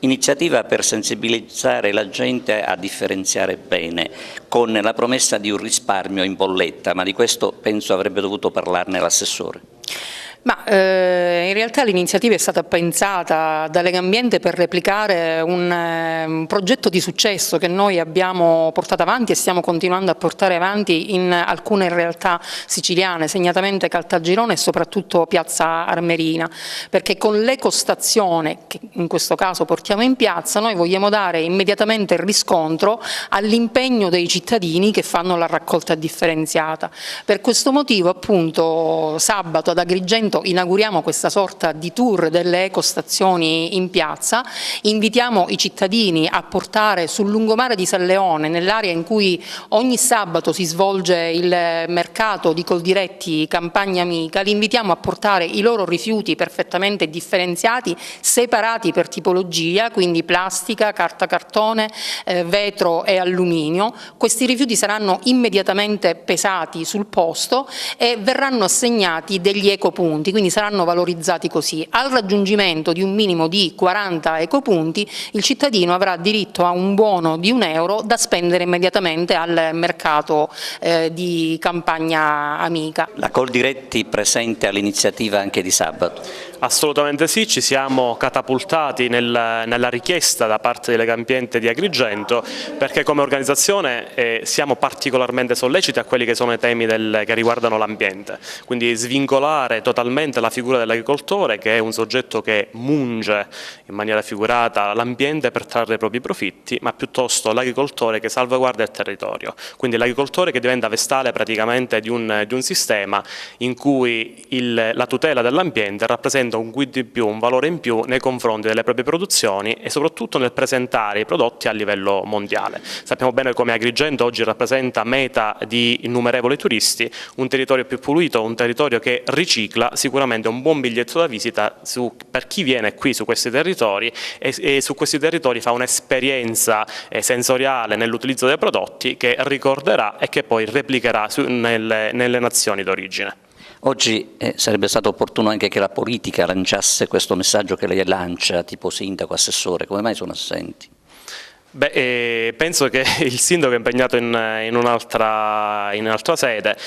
Iniziativa per sensibilizzare la gente a differenziare bene, con la promessa di un risparmio in bolletta, ma di questo penso avrebbe dovuto parlarne l'assessore. In realtà l'iniziativa è stata pensata da Legambiente per replicare un progetto di successo che noi abbiamo portato avanti e stiamo continuando a portare avanti in alcune realtà siciliane, segnatamente Caltagirone e soprattutto Piazza Armerina, perché con l'ecostazione che in questo caso portiamo in piazza noi vogliamo dare immediatamente riscontro all'impegno dei cittadini che fanno la raccolta differenziata. Per questo motivo appunto sabato ad Agrigento inauguriamo questa sorta di tour delle ecostazioni in piazza, invitiamo i cittadini a portare sul lungomare di San Leone, nell'area in cui ogni sabato si svolge il mercato di Coldiretti Campagna Amica, li invitiamo a portare i loro rifiuti perfettamente differenziati, separati per tipologia, quindi plastica, carta cartone, vetro e alluminio. Questi rifiuti saranno immediatamente pesati sul posto e verranno assegnati degli ecopunti, quindi saranno valorizzati così. Al raggiungimento di un minimo di 40 ecopunti il cittadino avrà diritto a un buono di €1 da spendere immediatamente al mercato di Campagna Amica. La Coldiretti presente all'iniziativa anche di sabato? Assolutamente sì, ci siamo catapultati nella richiesta da parte di Legambiente di Agrigento, perché come organizzazione siamo particolarmente solleciti a quelli che sono i temi che riguardano l'ambiente, quindi svincolare totalmente la figura dell'agricoltore, che è un soggetto che munge in maniera figurata l'ambiente per trarre i propri profitti, ma piuttosto l'agricoltore che salvaguarda il territorio, quindi l'agricoltore che diventa vestale praticamente di un sistema in cui la tutela dell'ambiente rappresenta un quid in più, un valore in più nei confronti delle proprie produzioni e soprattutto nel presentare i prodotti a livello mondiale. Sappiamo bene come Agrigento oggi rappresenta meta di innumerevoli turisti, un territorio più pulito, un territorio che ricicla, sicuramente un buon biglietto da visita per chi viene qui su questi territori e su questi territori fa un'esperienza sensoriale nell'utilizzo dei prodotti che ricorderà e che poi replicherà nelle nazioni d'origine. Oggi sarebbe stato opportuno anche che la politica lanciasse questo messaggio che lei lancia, tipo sindaco, assessore, come mai sono assenti? Penso che il sindaco è impegnato in un'altra sede,